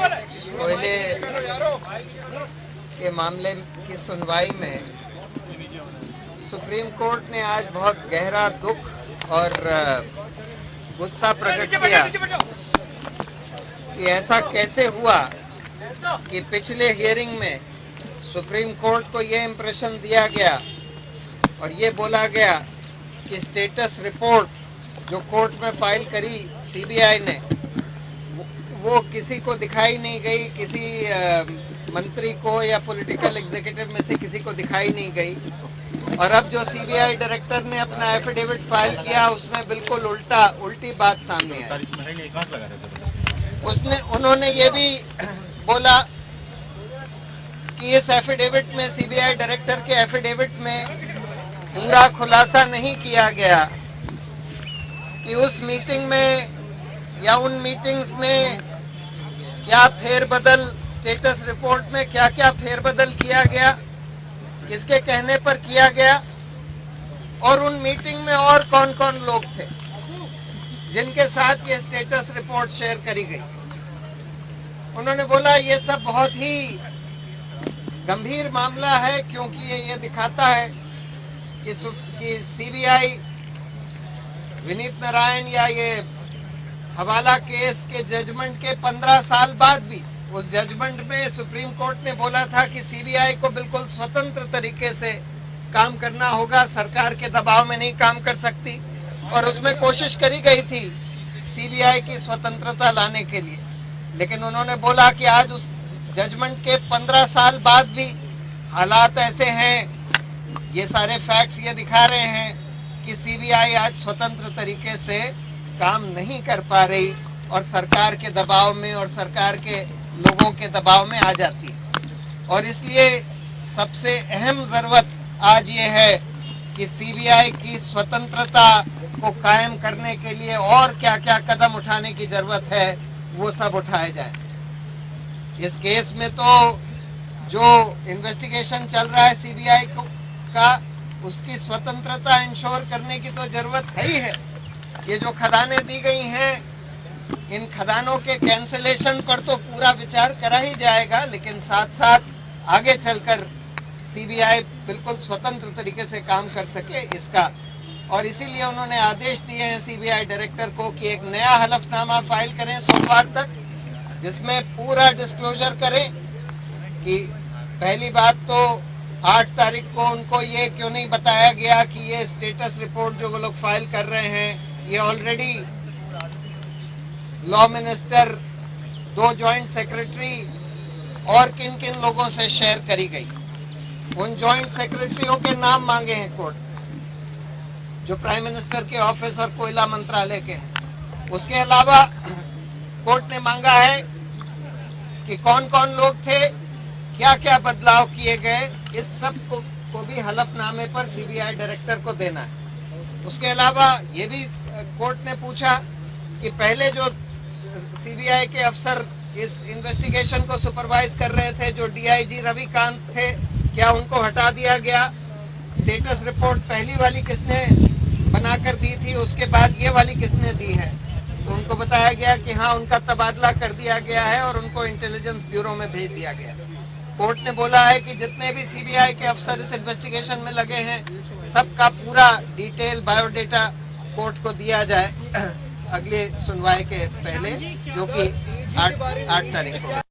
कोयले के मामले की सुनवाई में सुप्रीम कोर्ट ने आज बहुत गहरा दुख और गुस्सा प्रकट किया कि ऐसा कैसे हुआ कि पिछले हियरिंग में सुप्रीम कोर्ट को ये इम्प्रेशन दिया गया और ये बोला गया कि स्टेटस रिपोर्ट जो कोर्ट में फाइल करी सीबीआई ने वो किसी को दिखाई नहीं गई, किसी मंत्री को या पॉलिटिकल एग्जीक्यूटिव में से किसी को दिखाई नहीं गई। और अब जो सीबीआई डायरेक्टर ने अपना एफिडेविट फाइल किया उसमें बिल्कुल उल्टी बात सामने आई। उन्होंने ये भी बोला कि इस एफिडेविट में, सीबीआई डायरेक्टर के एफिडेविट में पूरा खुलासा नहीं किया गया कि उस मीटिंग में या उन मीटिंग्स में क्या फेरबदल, स्टेटस रिपोर्ट में क्या क्या फेरबदल किया गया, किसके कहने पर किया गया, और उन मीटिंग में और कौन कौन लोग थे जिनके साथ ये स्टेटस रिपोर्ट शेयर करी गई। उन्होंने बोला ये सब बहुत ही गंभीर मामला है क्योंकि ये दिखाता है कि सीबीआई विनीत नारायण या ये हवाला केस के जजमेंट के 15 साल बाद भी, उस जजमेंट में सुप्रीम कोर्ट ने बोला था कि सीबीआई को बिल्कुल स्वतंत्र तरीके से काम करना होगा, सरकार के दबाव में नहीं काम कर सकती, और उसमें कोशिश करी गई थी सीबीआई की स्वतंत्रता लाने के लिए। लेकिन उन्होंने बोला कि आज उस जजमेंट के 15 साल बाद भी हालात ऐसे हैं, ये सारे फैक्ट्स ये दिखा रहे हैं कि सीबीआई आज स्वतंत्र तरीके से काम नहीं कर पा रही और सरकार के दबाव में और सरकार के लोगों के दबाव में आ जाती है। और इसलिए सबसे अहम जरूरत आज ये है कि सीबीआई की स्वतंत्रता को कायम करने के लिए और क्या क्या कदम उठाने की जरूरत है वो सब उठाए जाए। इस केस में तो जो इन्वेस्टिगेशन चल रहा है सीबीआई का, उसकी स्वतंत्रता इंश्योर करने की तो जरूरत है ही है। ये जो खदानें दी गई हैं, इन खदानों के कैंसिलेशन पर तो पूरा विचार करा ही जाएगा, लेकिन साथ साथ आगे चलकर सीबीआई बिल्कुल स्वतंत्र तरीके से काम कर सके इसका। और इसीलिए उन्होंने आदेश दिए हैं सीबीआई डायरेक्टर को कि एक नया हलफनामा फाइल करें सोमवार तक, जिसमें पूरा डिस्क्लोजर करें कि पहली बात तो 8 तारीख को उनको ये क्यों नहीं बताया गया कि ये स्टेटस रिपोर्ट जो वो लोग फाइल कर रहे हैं ये already law minister, 2 joint secretary और किन किन लोगों से शेयर करी गई। उन जॉइंट सेक्रेटरियों के नाम मांगे हैं कोर्ट, जो प्राइम मिनिस्टर के ऑफिस और कोयला मंत्रालय के हैं। उसके अलावा कोर्ट ने मांगा है कि कौन कौन लोग थे, क्या क्या बदलाव किए गए, इस सब को भी हलफनामे पर सीबीआई डायरेक्टर को देना है। उसके अलावा ये भी कोर्ट ने पूछा कि पहले जो सीबीआई के अफसर इस इन्वेस्टिगेशन को सुपरवाइज कर रहे थे, जो डीआईजी रविकांत थे, क्या उनको हटा दिया गया? स्टेटस रिपोर्ट पहली वाली किसने बनाकर दी थी, उसके बाद ये वाली किसने दी है? तो उनको बताया गया कि हाँ, उनका तबादला कर दिया गया है और उनको इंटेलिजेंस ब्यूरो में भेज दिया गया। कोर्ट ने बोला है कि जितने भी सीबीआई के अफसर इस इन्वेस्टिगेशन में लगे हैं, सबका पूरा डिटेल बायोडेटा कोर्ट को दिया जाए अगली सुनवाई के पहले, जो कि 8 तारीख को।